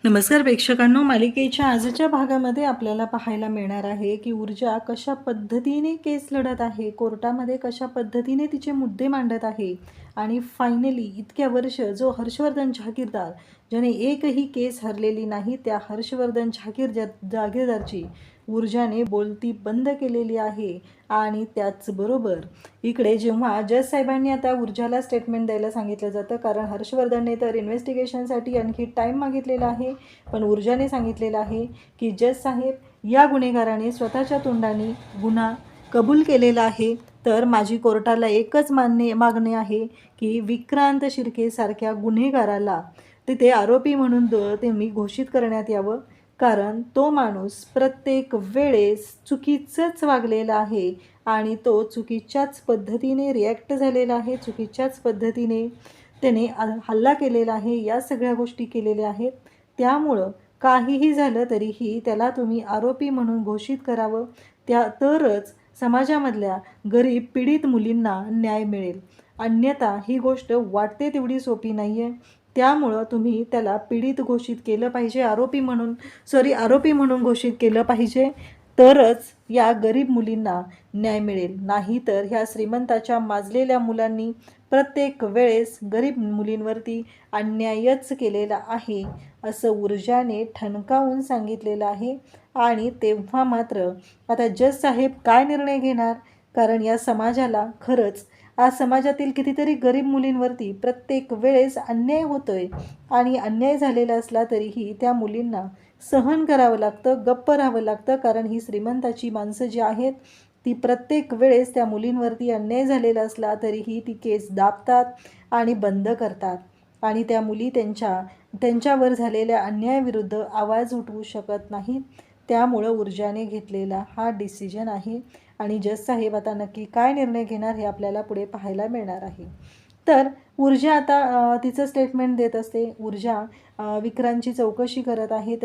नमस्कार प्रेक्षकांनो, मालिकेच्या आजच्या भागामध्ये आपल्याला पाहायला मिळणार आहे की ऊर्जा कशा पद्धतीने केस लढत आहे, कोर्टामध्ये कशा पद्धतीने तिचे मुद्दे मांडत आहे आणि फायनली इतक्या वर्ष जो हर्षवर्धन जहागीरदार ज्याने एकही केस हरलेली नाही, त्या हर्षवर्धन जागीरदारची ऊर्जाने बोलती बंद केलेली आहे. आणि त्याचबरोबर इकडे जेव्हा जज साहेबांनी आता ऊर्जाला स्टेटमेंट द्यायला सांगितलं जातं, कारण हर्षवर्धनने तर इन्व्हेस्टिगेशनसाठी आणखी टाईम मागितलेला आहे, पण ऊर्जाने सांगितलेलं आहे की जज साहेब, या गुन्हेगाराने स्वतःच्या तोंडाने गुन्हा कबूल केलेला आहे, तर माझी कोर्टाला एकच मागणी आहे की विक्रांत शिर्केसारख्या गुन्हेगाराला तिथे आरोपी म्हणून त्यांनी घोषित करण्यात यावं, कारण तो माणूस प्रत्येक वेळेस चुकीचंच वागलेला आहे आणि तो चुकीच्याच पद्धतीने रिॲक्ट झालेला आहे, चुकीच्याच पद्धतीने त्याने हल्ला केलेला आहे, या सगळ्या गोष्टी केलेल्या आहेत. त्यामुळं काहीही झालं तरीही त्याला तुम्ही आरोपी म्हणून घोषित करावं, तरच समाजामधल्या गरीब पीडित मुलींना न्याय मिळेल. अन्यथा ही गोष्ट वाटते तेवढी सोपी नाही आहे. त्यामुळं तुम्ही त्याला पीडित घोषित केलं पाहिजे, आरोपी म्हणून घोषित केलं पाहिजे, तरच या गरीब मुलींना न्याय मिळेल. नाहीतर ह्या श्रीमंताच्या माजलेल्या मुलांनी प्रत्येक वेळेस गरीब मुलींवरती अन्यायच केलेला आहे, असं ऊर्जाने ठणकावून सांगितलेलं आहे. आणि तेव्हा मात्र आता जज साहेब काय निर्णय घेणार, कारण या समाजाला खरंच आज समाजातील कितीतरी गरीब मुलींवरती प्रत्येक वेळेस अन्याय होतोय आणि अन्याय झालेला असला तरीही त्या मुलींना सहन करावं लागतं, गप्प राहावं लागतं, कारण ही श्रीमंताची माणसं जी आहेत ती प्रत्येक वेळेस त्या मुलींवरती अन्याय झालेला असला तरीही ती केस दाबतात आणि बंद करतात आणि त्या मुली त्यांच्यावर झालेल्या अन्यायाविरुद्ध आवाज उठवू शकत नाहीत. त्यामुळं ऊर्जाने घेतलेला हा डिसिजन आहे आणि जज साहेब आता नक्की काय निर्णय घेणार हे आपल्याला पुढे पाहायला मिळणार आहे. तर ऊर्जा आता तिचं स्टेटमेंट देत असते. ऊर्जा विक्रांतची चौकशी करत आहे,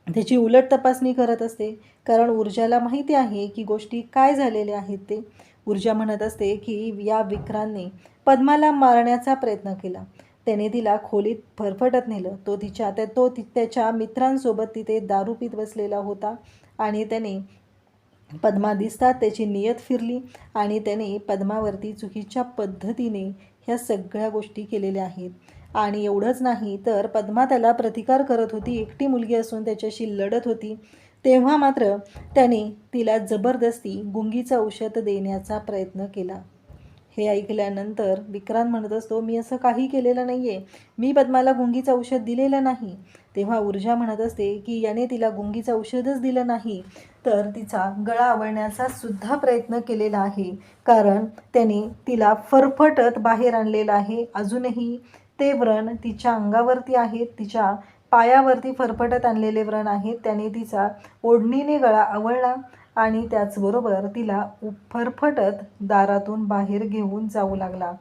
त्याची उलट तपासणी करत असते, कारण ऊर्जाला माहिती आहे की गोष्टी काय झालेल्या आहेत ते. ऊर्जा म्हणत असते की या विक्रांतने पद्माला मारण्याचा प्रयत्न केला, त्याने तिला खोलीत फरफटत नेलं, तो त्याच्या मित्रांसोबत तिथे दारू पीत बसलेला होता आणि त्याने पद्मा दिसतात त्याची नियत फिरली आणि त्याने पद्मावरती चुकीच्या पद्धतीने ह्या सगळ्या गोष्टी केलेल्या आहेत. आणि एवढंच नाही तर पद्मा त्याला प्रतिकार करत होती, एकटी मुलगी असून त्याच्याशी लढत होती. तेव्हा मात्र त्याने तिला जबरदस्ती गुंगीचं औषध देण्याचा प्रयत्न केला. हे ऐकल्यानंतर विक्रांत म्हणत असतो, मी असं काही केलेलं नाही आहे, मी पद्माला गुंगीचं औषध दिलेलं नाही. तेव्हा ऊर्जा म्हणत असते की याने तिला गुंगीचं औषधच दिलं नाही, तर तिचा गळा आवळण्याचा सुद्धा प्रयत्न केलेला आहे, कारण त्याने तिला फरफटत बाहेर आणलेलं आहे. अजूनही ते व्रण तिच्या अंगावरती आहेत, तिच्या पायावरती फरफटत आणलेले व्रण आहेत. त्याने तिचा ओढणीने गळा आवळला आणि त्याचबरोबर तिला फरफटत दारातून बाहेर घेऊन जाऊ लागला.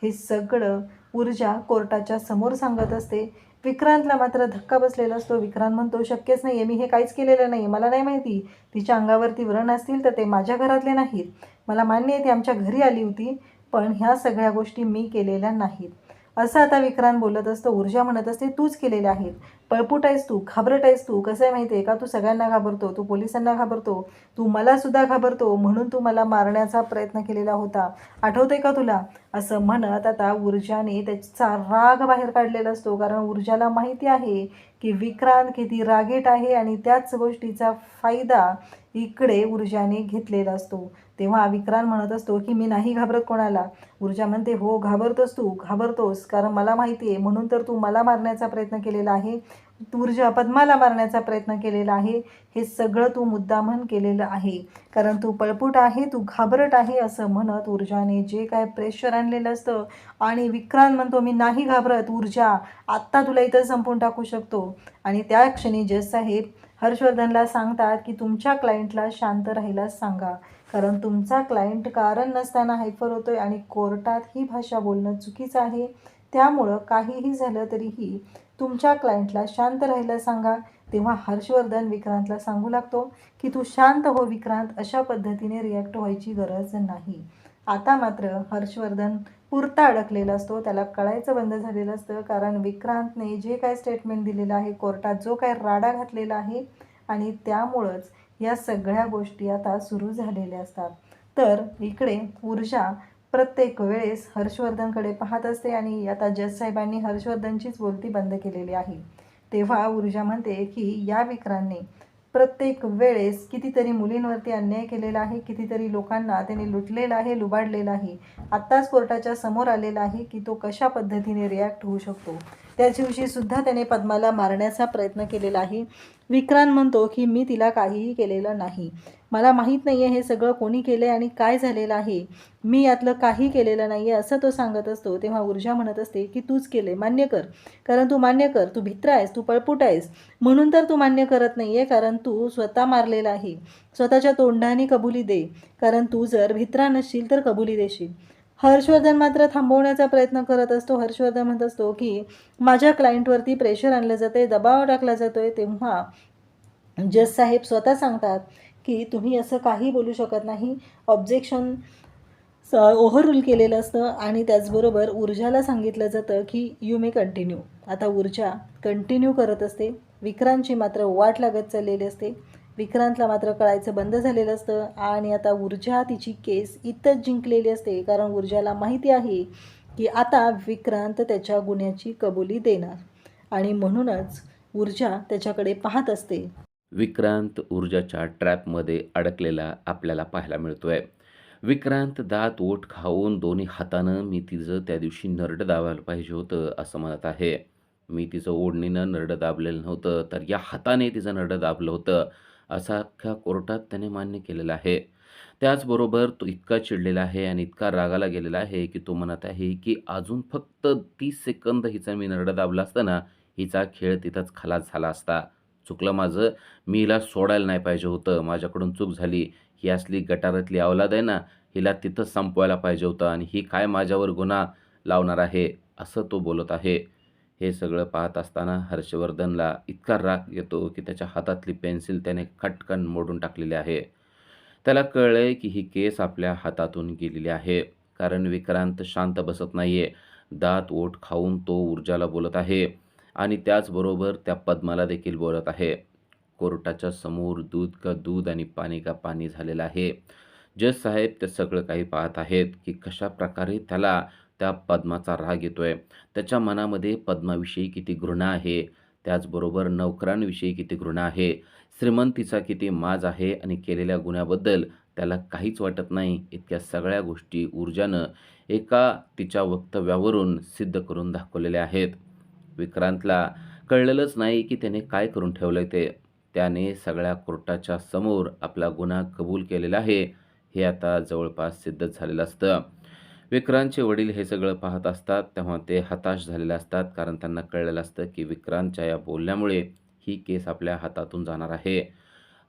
हे सगळं ऊर्जा कोर्टाच्या समोर सांगत असते. विक्रांतला मात्र धक्का बसलेला असतो. विक्रांत म्हणतो, शक्यच नाही आहे, मी हे काहीच केलेलं नाही, मला नाही माहिती तिच्या अंगावरती व्रण असतील तर ते माझ्या घरातले नाहीत, मला मान्य आहे ती आमच्या घरी आली होती, पण ह्या सगळ्या गोष्टी मी केलेल्या नाहीत, असं आता विक्रांत बोलत असतो. ऊर्जा म्हणत असते, तूच केलेल्या आहेत, पळपुट आहेस तू, घाबरट आहेस तू, कसं आहे माहिती आहे का, तू सगळ्यांना घाबरतो, तू पोलिसांना घाबरतो, तू मलासुद्धा घाबरतो, म्हणून तू मला मारण्याचा प्रयत्न केलेला होता, आठवते का तुला, असं म्हणत आता ऊर्जाने त्याचा राग बाहेर काढलेला असतो. कारण ऊर्जाला माहिती आहे की विक्रांत किती रागीट आहे आणि त्याच गोष्टीचा फायदा इकडे ऊर्जाने घेतलेला असतो. तेव्हा विक्रांत म्हणत असतो की मी नाही घाबरत कोणाला. ऊर्जा म्हणते, हो घाबरतोस तू, घाबरतोस, कारण मला माहिती आहे, म्हणून तर तू मला मारण्याचा प्रयत्न केलेला आहे, ऊर्जा पद्माला मारण्याचा प्रयत्न केलेला आहे, हे सगळं तू मुद्दामहून केलेलं आहे, कारण तू पळपुट आहे, तू घाबरट आहे, असं म्हणत ऊर्जाने जे काय प्रेशर आणलेलं असतं. आणि विक्रांत म्हणतो, मी नाही घाबरत ऊर्जा, आत्ता तुला इथं संपवून टाकू शकतो. आणि त्या क्षणी जज साहेब हर्षवर्धनला सांगतात की तुमच्या क्लायंटला शांत राहायला सांगा, कारण तुमचा क्लायंट कारण नसताना हायफर होतोय आणि कोर्टात ही भाषा बोलणं चुकीचं आहे. त्यामुळं काहीही झालं तरीही तुमच्या क्लायंटला शांत राहायला सांगा. तेव्हा हर्षवर्धन विक्रांतला सांगू लागतो की तू शांत हो विक्रांत, अशा पद्धतीने रिॲक्ट व्हायची गरज नाही. आता मात्र हर्षवर्धन पुरता अडकलेला असतो. त्याला कळायचं बंद झालेलं असतं, कारण विक्रांतने जे काय स्टेटमेंट दिलेलं आहे, कोर्टात जो काय राडा घातलेला आहे आणि त्यामुळंच या सगळ्या गोष्टी आता सुरू झालेल्या असतात. तर इकडे ऊर्जा प्रत्येक वेळेस हर्षवर्धनकडे पाहत असते आणि आता जज साहेबांनी हर्षवर्धनचीच बोलती बंद केलेली आहे. तेव्हा ऊर्जा म्हणते की या विक्रांतने प्रत्येक वेळेस कितीतरी मुलींवरती अन्याय केलेला आहे, कितीतरी लोकांना त्याने लुटलेलं आहे, लुबाडलेलं आहे. आत्ताच कोर्टाच्या समोर आलेला आहे की तो कशा पद्धतीने रिॲक्ट होऊ शकतो. त्याच दिवशी सुद्धा त्याने पद्माला मारण्याचा प्रयत्न केलेला आहे. विक्रांत म्हणतो की मी तिला काहीही केलेलं नाही, मला माहीत नाही आहे हे सगळं कोणी केलं आहे आणि काय झालेलं आहे, मी यातलं काही केलेलं नाही आहे असं तो सांगत असतो. तेव्हा ऊर्जा म्हणत असते की तूच केले, मान्य कर. कारण तू मान्य कर, तू भित्रा आहेस, तू पळपुट आहेस, म्हणून तर तू मान्य करत नाही आहे, कारण तू स्वतः मारलेला आहे. स्वतःच्या तोंडाने कबुली दे, कारण तू जर भित्रा नसशील तर कबुली देशील. हर्षवर्धन मात्र थांबवण्याचा प्रयत्न करत असतो. हर्षवर्धन म्हणत असतो की माझ्या क्लायंटवरती प्रेशर आणलं जातं आहे, दबाव टाकला जातो आहे. तेव्हा जज साहेब स्वतः सांगतात की तुम्ही असं काही बोलू शकत नाही. ऑब्जेक्शन ओव्हररूल केलेलं असतं आणि त्याचबरोबर ऊर्जाला सांगितलं जातं की यू मे कंटिन्यू. आता ऊर्जा कंटिन्यू करत असते. विक्रांतची मात्र वाट लागत चाललेली असते. विक्रांतला मात्र कळायचं बंद झालेलं असतं आणि आता ऊर्जा तिची केस इथंच जिंकलेली असते, कारण ऊर्जाला माहिती आहे की आता विक्रांत त्याच्या गुन्ह्याची कबुली देणार आणि म्हणूनच ऊर्जा त्याच्याकडे पाहत असते. विक्रांत ऊर्जाच्या ट्रॅपमध्ये अडकलेला आपल्याला पाहायला मिळतोय. विक्रांत दात ओठ खाऊन दोन्ही हातानं मी तिचं त्या दिवशी नरडं दाबायला पाहिजे होतं असं म्हणत आहे. मी तिचं ओढणीनं नरडं दाबलेलं नव्हतं, तर या हाताने तिचं नरडं दाबलं होतं असं अख्ख्या कोर्टात त्याने मान्य केलेलं आहे. त्याचबरोबर तो इतका चिडलेला आहे आणि इतका रागाला गेलेला आहे की तो म्हणत आहे की अजून फक्त 30 सेकंद हिचा मी नरडं दाबलं असतं ना, हिचा खेळ तिथंच खलास झाला असता. चुकलं माझं, मी हिला सोडायला नाही पाहिजे होतं, माझ्याकडून चूक झाली. ही असली गटारातली अवलाद आहे ना, हिला तिथंच संपवायला पाहिजे होतं आणि ही काय माझ्यावर गुन्हा लावणार आहे, असं तो बोलत आहे. हे सगळं पाहत असताना हर्षवर्धनला इतका राग येतो की त्याच्या हातातली पेन्सिल त्याने खटकन मोडून टाकलेली आहे. त्याला कळलंय की ही केस आपल्या हातातून गेलेली आहे, कारण विक्रांत शांत बसत नाहीये. दात ओठ खाऊन तो ऊर्जाला बोलत आहे आणि त्याचबरोबर त्या पद्माला देखील बोलत आहे. कोर्टाच्या समोर दूध का दूध आणि पाणी का पाणी झालेलं आहे. जज साहेब ते सगळं काही पाहत आहेत की कशा प्रकारे त्याला त्या पद्माचा राग येतोय. त्याच्या मनामध्ये पद्माविषयी किती घृणा आहे, त्याचबरोबर नोकरांविषयी किती घृणा आहे, श्रीमंतीचा किती माज आहे आणि केलेल्या गुन्ह्याबद्दल त्याला काहीच वाटत नाही. इतक्या सगळ्या गोष्टी ऊर्जानं एका तिच्या वक्तव्यावरून सिद्ध करून दाखवलेल्या आहेत. विक्रांतला कळलेलंच नाही की त्याने काय करून ठेवलंय ते. त्याने सगळ्या कोर्टाच्या समोर आपला गुन्हा कबूल केलेला आहे, हे आता जवळपास सिद्धच झालेलं असतं. विक्रांतचे वडील हे सगळं पाहत असतात, तेव्हा ते हताश झालेले असतात, कारण त्यांना कळलेलं असतं की विक्रांतच्या या बोलण्यामुळे ही केस आपल्या हातातून जाणार आहे.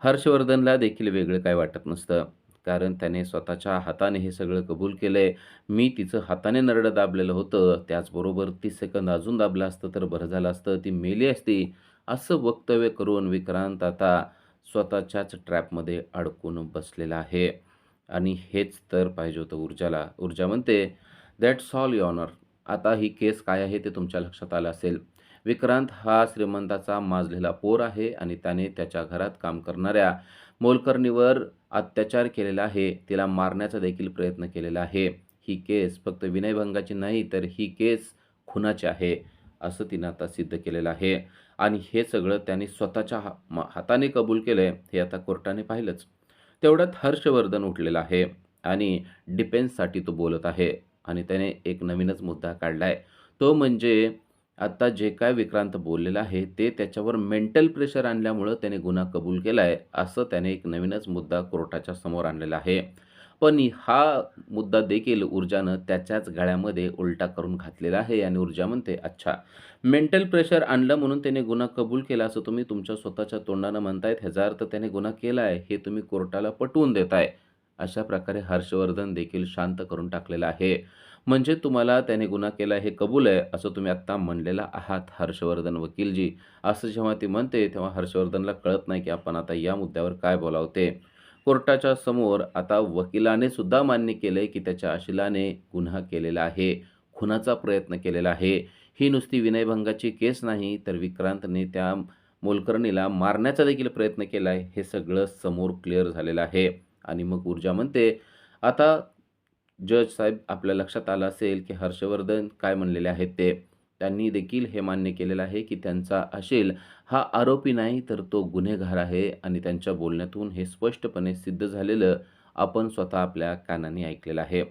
हर्षवर्धनला देखील वेगळं काय वाटत नसतं, कारण त्याने स्वतःच्या हाताने हे सगळं कबूल केलंय. मी तिचं हाताने नरडं दाबलेलं होतं, त्याचबरोबर 30 सेकंद अजून दाबलं असतं तर बरं झालं असतं, ती मेली असती, असं वक्तव्य करून विक्रांत आता स्वतःच्याच ट्रॅपमध्ये अडकून बसलेला आहे. आणि हेच तर पाहिजे होतं ऊर्जाला. ऊर्जा म्हणते, "दॅट्स ऑल युअर ऑनर." आता ही केस काय आहे ते तुमच्या लक्षात आलं असेल. विक्रांत हा श्रीमंताचा माजलेला पोर आहे आणि त्याने त्याच्या घरात काम करणाऱ्या मोलकरणीवर अत्याचार केलेला आहे. तिला मारण्याचा देखील प्रयत्न केलेला आहे. ही केस फक्त विनयभंगाची नाही, तर ही केस खुनाची आहे, असं तिनं आता सिद्ध केलेलं आहे. आणि हे सगळं त्याने स्वतःच्या हाताने कबूल केलंय, हे आता कोर्टाने पाहिलंच. तेवढ्यात हर्षवर्धन उठलेला आहे आणि डिफेन्ससाठी तो बोलत आहे आणि त्याने एक नवीनच मुद्दा काढलाय. तो म्हणजे आता जे काय विक्रांत बोललेला आहे, ते त्याच्यावर मेंटल प्रेशर आणल्यामुळं त्याने गुन्हा कबूल केलाय, असं त्याने एक नवीनच मुद्दा कोर्टाच्या समोर आणलेला आहे. पण हा मुद्दा देखील ऊर्जानं त्याच्याच गळ्यामध्ये उलटा करून घातलेला आहे आणि ऊर्जा म्हणते, "अच्छा, मेंटल प्रेशर आणलं म्हणून त्याने गुन्हा कबूल केला असं तुम्ही तुमच्या स्वतःच्या तोंडानं म्हणतायत, ह्याचा अर्थ त्याने गुन्हा केला आहे, हे तुम्ही कोर्टाला पटवून देताय." अशा प्रकारे हर्षवर्धन देखील शांत करून टाकलेलं आहे. म्हणजे तुम्हाला त्याने गुन्हा केला हे कबूल आहे, असं तुम्ही आत्ता म्हणलेला आहात हर्षवर्धन वकीलजी. असं जेव्हा ती म्हणते, तेव्हा हर्षवर्धनला कळत नाही की आपण आता या मुद्द्यावर काय बोलावं ते. कोर्टाच्या समोर आता वकिलाने सुद्धा मान्य केलंय, की त्याच्या अशिलाने गुन्हा केलेला आहे, खुनाचा प्रयत्न केलेला आहे. ही नुसती विनयभंगाची केस नाही, तर विक्रांतने त्या मोलकरणीला मारण्याचा देखील प्रयत्न केलाय. हे सगळं समोर क्लिअर झालेलं आहे. आणि मग ऊर्जा म्हणते, आता जज साहेब आपल्या लक्षात आलं असेल, की हर्षवर्धन काय म्हणलेले आहेत ते. त्यांनी देखील हे मान्य केलेलं आहे, की त्यांचा अशील हा आरोपी नाही, तर तो गुन्हेगार आहे आणि त्यांच्या बोलण्यातून हे स्पष्टपणे सिद्ध झालेलं आपण स्वतः आपल्या कानाने ऐकलेलं आहे.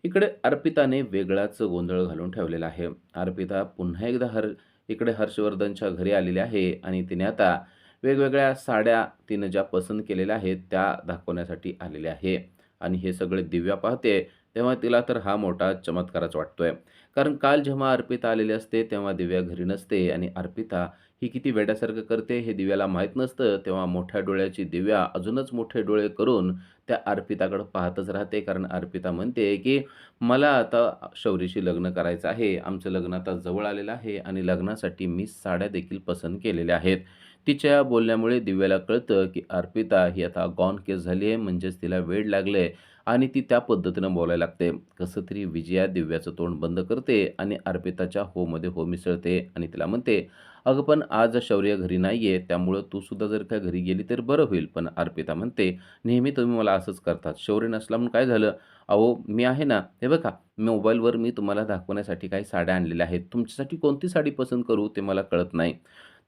इकडे अर्पिताने वेगळाच गोंधळ घालून ठेवलेला आहे. अर्पिता पुन्हा एकदा इकडे हर्षवर्धनच्या घरी आलेली आहे आणि तिने आता वेगवेगळ्या साड्या तिनं ज्या पसंत केलेल्या आहेत, त्या दाखवण्यासाठी आलेली आहे. आणि हे सगळे दिव्या पाहते, तेव्हा तिला तर हा मोठा चमत्कारच वाटतोय. कारण काल जेव्हा अर्पिता आलेली असते, तेव्हा दिव्या घरी नसते आणि अर्पिता ही किती वेड्यासारखं करते हे दिव्याला माहीत नसतं. तेव्हा मोठ्या डोळ्याची दिव्या अजूनच मोठे डोळे करून त्या अर्पिताकडे पाहतच राहते. कारण अर्पिता म्हणते, की मला आता शौर्यशी लग्न करायचं आहे. आमचं लग्न आता जवळ आलेलं आहे आणि लग्नासाठी मी साड्या देखील पसंत केलेल्या आहेत. तिच्या बोलण्यामुळे दिव्याला कळतं, की अर्पिता ही आता गॉन केस झाली आहे, म्हणजेच तिला वेड लागले आणि ती त्या पद्धतीनं बोलायला लागते. कसं तरी विजया दिव्याचं तोंड बंद करते आणि अर्पिताच्या होमध्ये हो मिसळते आणि तिला म्हणते, "अगं पण आज शौर्य घरी नाहीये, त्यामुळं तू सुद्धा जर का घरी गेली तर बरं होईल." पण अर्पिता म्हणते, "नेहमी तुम्ही मला असंच करतात. शौर्य नसला म्हणून काय झालं? अहो मी आहे ना, हे बघा मोबाईलवर मी तुम्हाला दाखवण्यासाठी काही साड्या आणलेल्या आहेत. तुमच्यासाठी कोणती साडी पसंत करू ते मला कळत नाही."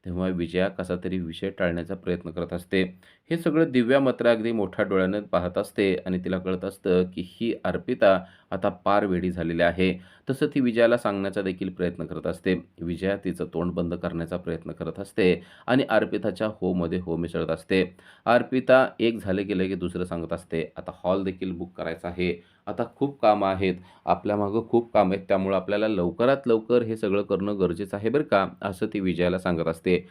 तेव्हा विजया कसा तरी विषय टाळण्याचा प्रयत्न करत असते. हे सगळं दिव्या मात्र अगदी मोठ्या डोळ्यानं पाहत असते आणि तिला कळत असतं, की ही अर्पिता आता पार वेडी झालेली आहे. तसं ती विजयाला सांगण्याचा देखील प्रयत्न करत असते. विजया तिचं तोंड बंद करण्याचा प्रयत्न करत असते आणि अर्पिताच्या होमध्ये हो मिसळत असते. अर्पिता एक झालं गेलं की दुसरं सांगत असते, "आता हॉल देखील बुक करायचा आहे. आता खूप कामं आहेत. आपल्यामागं खूप काम आहेत. त्यामुळं आपल्याला लवकरात लवकर हे सगळं करणं गरजेचं आहे बरं का." असं ती विजयाला सांगत असते.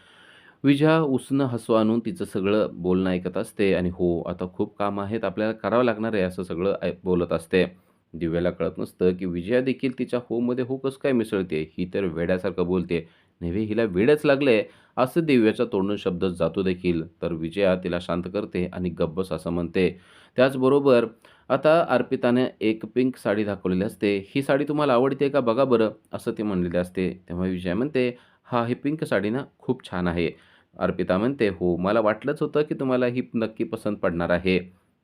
विजया उसनं हसू आणून तिचं सगळं बोलणं ऐकत असते आणि "हो, आता खूप कामं आहेत. आपल्याला करावं लागणार आहे." असं सगळं बोलत असते. दिव्याला कळत नसतं, की विजया देखील तिच्या होमध्ये हो कसं काय मिसळते? ही तर वेड्यासारखं बोलते. नव्हे हिला वेडच लागलंय, असं दिव्याच्या तोंडून शब्द जातो देखील. तर विजया तिला शांत करते आणि "गप्प बस" असं म्हणते. त्याचबरोबर आता अर्पिताने एक पिंक साडी दाखवलेली असते. "ही साडी तुम्हाला आवडते का बघा बरं?" असं ती म्हणलेली असते. तेव्हा विजया म्हणते, "हां, ही पिंक साडी ना खूप छान आहे." अर्पिता म्हणते, "हो, मला वाटलंच होतं की तुम्हाला ही नक्की पसंत पडणार आहे."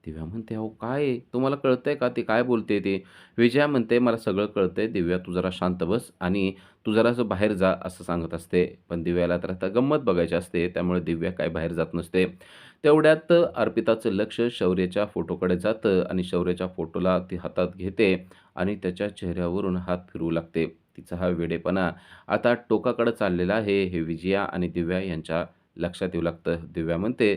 दिव्या म्हणते, "अहो काय आहे? तुम्हाला कळतंय का ती काय बोलते ते?" विजया म्हणते, "मला सगळं कळतंय. दिव्या तू जरा शांत बस आणि तू जरासं बाहेर जा." असं सांगत असते. पण दिव्याला तर आता गंमत बघायची असते. त्यामुळे दिव्या काय बाहेर जात नसते. तेवढ्यात अर्पिताचं लक्ष शौर्याच्या फोटोकडे जातं आणि शौर्याच्या फोटोला ती हातात घेते आणि त्याच्या चेहऱ्यावरून हात फिरवू लागते. तिचा हा वेडेपणा आता टोकाकडे चाललेला आहे, हे विजया आणि दिव्या यांच्या लक्षात येऊ लागतं. दिव्या म्हणते,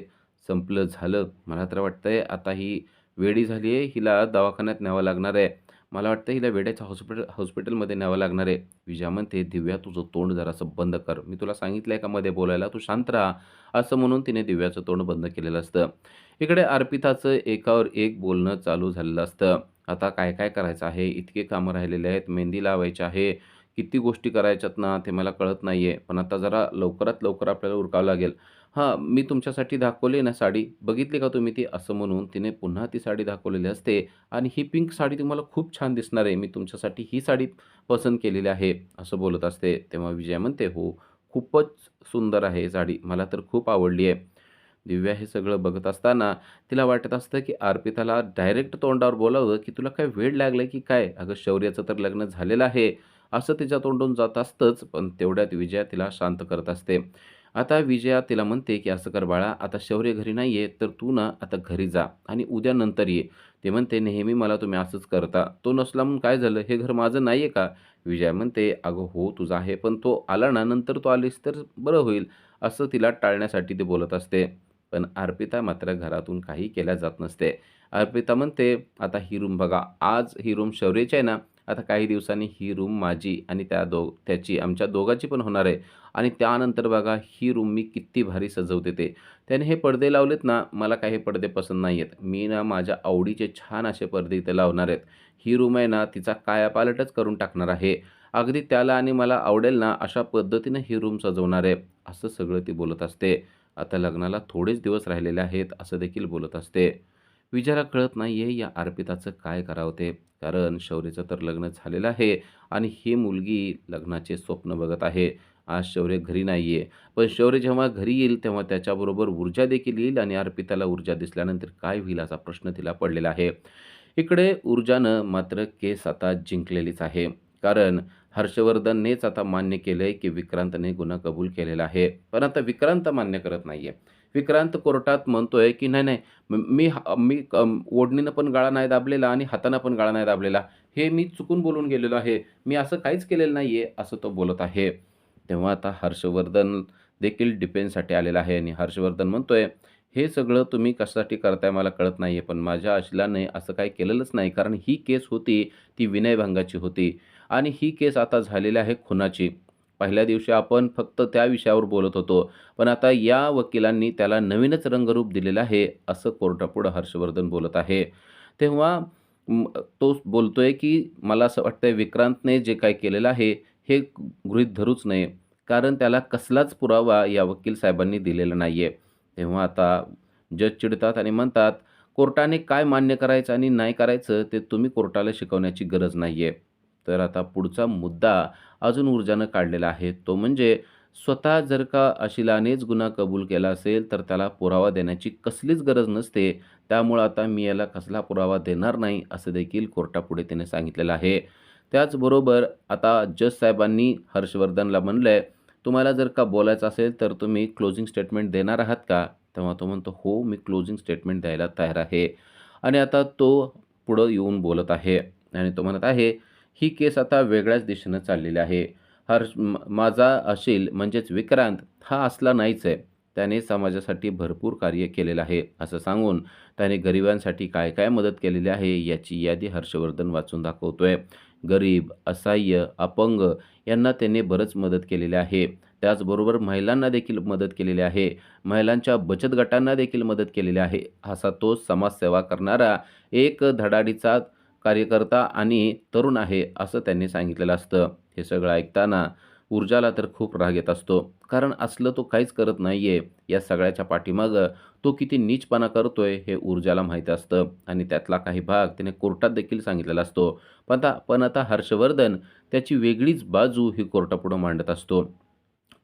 "संपलं, झालं. मला तर वाटतंय आता ही वेडी झाली आहे. हिला दवाखान्यात न्यावं लागणार आहे. मला वाटतं हिला वेड्याच्या हॉस्पिटलमध्ये न्यावं लागणार आहे." विजया म्हणते, "दिव्या तुझं तोंड जरासं बंद कर. मी तुला सांगितलंय का मध्ये बोलायला? तू शांत राहा." असं म्हणून तिने दिव्याचं तोंड बंद केलेलं असतं. इकडे अर्पिताचं एकावर एक बोलणं चालू झालेलं असतं. आता काय-काय करायचं आहे? इतके कामं राहिलेले आहेत. मेहंदी लावायची आहे. किती गोष्टी करायच्यात ना, ते मला कळत नाहीये. पण आता जरा लवकरात लवकर आपल्याला उरकावं लागेल. हां, मी तुमच्यासाठी दाखवली ना साडी, बघितली का तुम्ही ती? असं म्हणून तिने पुन्हा ती साडी दाखवलेली असते आणि ही पिंक साडी तुम्हाला खूप छान दिसणार आहे. मी तुमच्यासाठी ही साडी पसंत केलेली आहे, असं बोलत असते. तेव्हा विजया म्हणते, "हो, खूपच सुंदर आहे साडी. मला तर खूप आवडली आहे." दिव्या हे सगळं बघत असताना तिला वाटत असतं, की अर्पिताला डायरेक्ट तोंडावर बोलावं, की "तुला काय वेड लागलंय की काय? अगं शौर्याचं तर लग्न झालेलं आहे." असं तिच्या तोंडून जात असतंच, पण तेवढ्यात विजया तिला शांत करत असते. आता विजया तिला म्हणते, की "असं कर बाळा, आता शौर्य घरी नाहीये, तर तू ना आता घरी जा आणि उद्या नंतर ये." ते म्हणते, "नेहमी मला तुम्ही असंच करता. तो नसला म्हणून काय झालं? हे घर माझं नाहीये का?" विजया म्हणते, "अगं हो, तुझं आहे, पण तो आला ना, नंतर तू आलीस तर बरं होईल." असं तिला टाळण्यासाठी ती बोलत असते. पण अर्पिता मात्र घरातून काही केल्या जात नसते. अर्पिता म्हणते, "आता ही रूम बघा. आज ही रूम शौर्याची आहे ना, आता काही दिवसांनी ही रूम माझी आणि त्याची आमच्या दोघांची पण होणार आहे. आणि त्यानंतर बघा ही रूम मी किती भारी सजवते ते. त्याने हे पडदे लावलेत ना, मला काही हे पडदे पसंत नाही आहेत. मी ना माझ्या आवडीचे छान असे पडदे इथे लावणार आहेत. ही रूम आहे ना, तिचा कायापालटच करून टाकणार आहे. अगदी त्याला आणि मला आवडेल ना, अशा पद्धतीनं ही रूम सजवणार आहे." असं सगळं ती बोलत असते. आता लग्नाला थोडेच दिवस राहिलेले आहेत, असं देखील बोलत असते. विजयाला कळत नाही आहे या अर्पिताचं काय करावं ते. कारण शौर्यचं तर लग्न झालेलं आहे आणि ही मुलगी लग्नाचे स्वप्न बघत आहे. आज शौर्य घरी नाही आहे. पण शौर्य जेव्हा घरी येईल तेव्हा त्याच्याबरोबर ऊर्जा देखील येईल आणि अर्पिताला ऊर्जा दिसल्यानंतर काय होईल असा प्रश्न तिला पडलेला आहे. इकडे ऊर्जानं मात्र केस आता जिंकलेलीच आहे. कारण हर्षवर्धननेच आता मान्य केलंय, की विक्रांतने गुन्हा कबूल केलेला आहे. पण आता विक्रांत मान्य करत नाहीये. विक्रांत कोर्टात म्हणतोय, की "नाही, नाही, मी ओढणीनं पण गळा नाही दाबलेला आणि हातानं पण गळा नाही दाबलेला. हे मी चुकून बोलून गेलेलो आहे. मी असं काहीच केलेलं नाहीये," असं तो बोलत आहे. तेव्हा आता हर्षवर्धन देखील डिफेन्ससाठी आलेला आहे आणि हर्षवर्धन म्हणतोय, "हे सगळं तुम्ही कशासाठी करताय मला कळत नाहीये. पण माझ्या अशिलाने असं काही केलेलंच नाही. कारण ही केस होती ती विनयभंगाची होती आणि ही केस आता झालेली आहे खुनाची. पहिल्या दिवशी आपण फक्त त्या विषयावर बोलत होतो. पण आता या वकिलांनी त्याला नवीनच रंगरूप दिलेलं आहे," असं कोर्टापुढं हर्षवर्धन बोलत आहे. तेव्हा तो बोलतोय, की "मला असं वाटतंय विक्रांतने जे काही केलेलं आहे, हे गृहीत धरूच नये. कारण त्याला कसलाच पुरावा या वकील साहेबांनी दिलेला नाहीये." तेव्हा आता जज चिडतात आणि म्हणतात, "कोर्टाने काय मान्य करायचं आणि नाही करायचं ते तुम्ही कोर्टाला शिकवण्याची गरज नाहीये." तर आता पुढचा मुद्दा अजून ऊर्जानं काढलेला आहे. तो म्हणजे स्वतः जर का अशिलानेच गुन्हा कबूल केला असेल, तर त्याला पुरावा देण्याची कसलीच गरज नसते. त्यामुळं आता मी याला कसला पुरावा देणार नाही, असं देखील कोर्टापुढे त्याने सांगितलेलं आहे. त्याचबरोबर आता जज साहेबांनी हर्षवर्धनला म्हणलंय, "तुम्हाला जर का बोलायचं असेल, तर तुम्ही क्लोजिंग स्टेटमेंट देणार आहात का?" तेव्हा तो म्हणतो, "हो, मी क्लोजिंग स्टेटमेंट द्यायला तयार आहे." आणि आता तो पुढं येऊन बोलत आहे आणि तो म्हणत आहे, "ही केस आता वेगळ्याच दिशेनं चाललेली आहे. माझा अशील म्हणजेच विक्रांत हा असला नाहीच आहे. त्याने समाजासाठी भरपूर कार्य केलेलं आहे." असं सांगून त्याने गरिबांसाठी काय-काय मदत केलेली आहे याची यादी हर्षवर्धन वाचून दाखवतोय. गरीब, असहाय्य, अपंग यांना त्याने बरंच मदत केलेली आहे. त्याचबरोबर महिलांना देखील मदत केलेली आहे. महिलांच्या बचत गटांना देखील मदत केलेली आहे. असा तो समाजसेवा करणारा एक धडाडीचा कार्यकर्ता आणि तरुण आहे, असं त्यांनी सांगितलेलं असतं. हे सगळं ऐकताना ऊर्जाला तर खूप राग येत असतो. कारण असलं तो काहीच करत नाहीये. या सगळ्याच्या पाठीमागं तो किती नीचपणा करतोय हे ऊर्जाला माहीत असतं आणि त्यातला काही भाग त्याने कोर्टात देखील सांगितलेला असतो. पण आता हर्षवर्धन त्याची वेगळीच बाजू ही कोर्टापुढं मांडत असतो.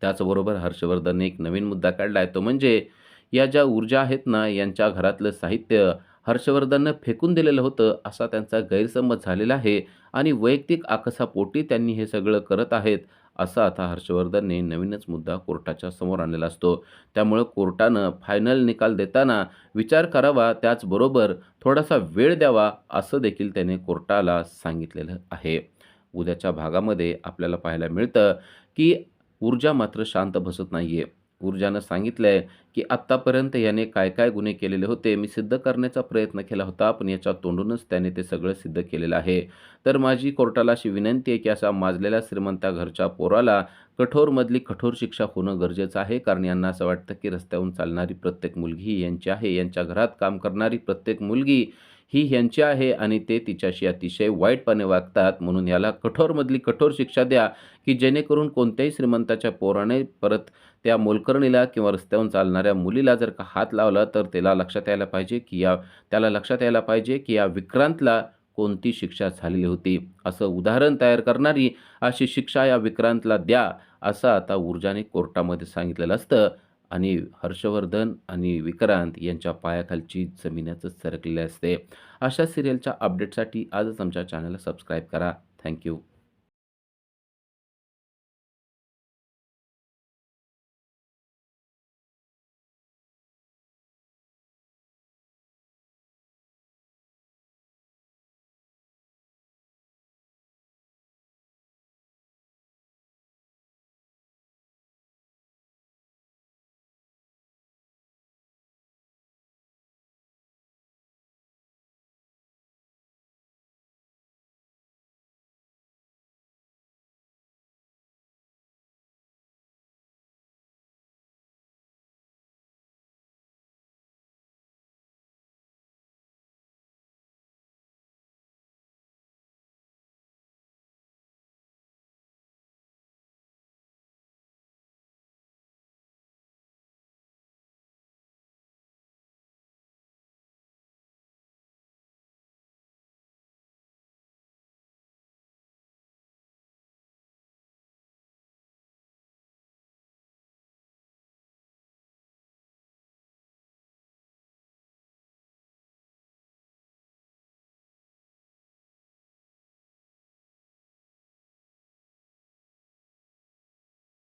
त्याचबरोबर हर्षवर्धनने एक नवीन मुद्दा काढला आहे, तो म्हणजे या ज्या ऊर्जा आहेत ना, यांच्या घरातलं साहित्य हर्षवर्धननं फेकून दिलेलं होतं, असा त्यांचा गैरसमज झालेला आहे आणि वैयक्तिक आकसापोटी त्यांनी हे सगळं करत आहेत, असा आता हर्षवर्धनने नवीनच मुद्दा कोर्टाच्या समोर आणलेला असतो. त्यामुळं कोर्टानं फायनल निकाल देताना विचार करावा, त्याचबरोबर थोडासा वेळ द्यावा, असं देखील त्याने कोर्टाला सांगितलेलं आहे. उद्याच्या भागामध्ये आपल्याला पाहायला मिळतं, की ऊर्जा मात्र शांत बसत नाहीये. ऊर्जानं सांगितलंय, की आत्तापर्यंत याने काय-काय गुन्हे केलेले होते, मी सिद्ध करण्याचा प्रयत्न केला होता, पण याच्या तोंडूनच त्याने ते सगळं सिद्ध केलेलं आहे. तर माझी कोर्टाला अशी विनंती आहे, की अशा माजलेल्या श्रीमंता घरच्या पोराला कठोरमधली कठोर शिक्षा होणं गरजेचं आहे. कारण यांना असं वाटतं, की रस्त्यावरून चालणारी प्रत्येक मुलगी ही यांची आहे. यांच्या घरात काम करणारी प्रत्येक मुलगी ही ह्यांची आहे आणि ते तिच्याशी अतिशय वाईटपणे वागतात. म्हणून याला कठोरमधली कठोर शिक्षा द्या, की जेणेकरून कोणत्याही श्रीमंताच्या पोराने परत त्या मोलकरणीला किंवा रस्त्यावरून चालणाऱ्या मुलीला जर का हात लावला, तर त्याला लक्षात यायला पाहिजे, की या विक्रांतला कोणती शिक्षा झालेली होती. असं उदाहरण तयार करणारी अशी शिक्षा या विक्रांतला द्या, असं आता ऊर्जाने कोर्टामध्ये सांगितलेलं असतं आणि हर्षवर्धन आणि विक्रांत यांच्या पायाखालची जमीनच सरकलेली असते. अशा सिरियलच्या अपडेटसाठी आजच आमच्या चॅनलला सबस्क्राईब करा. Thank you.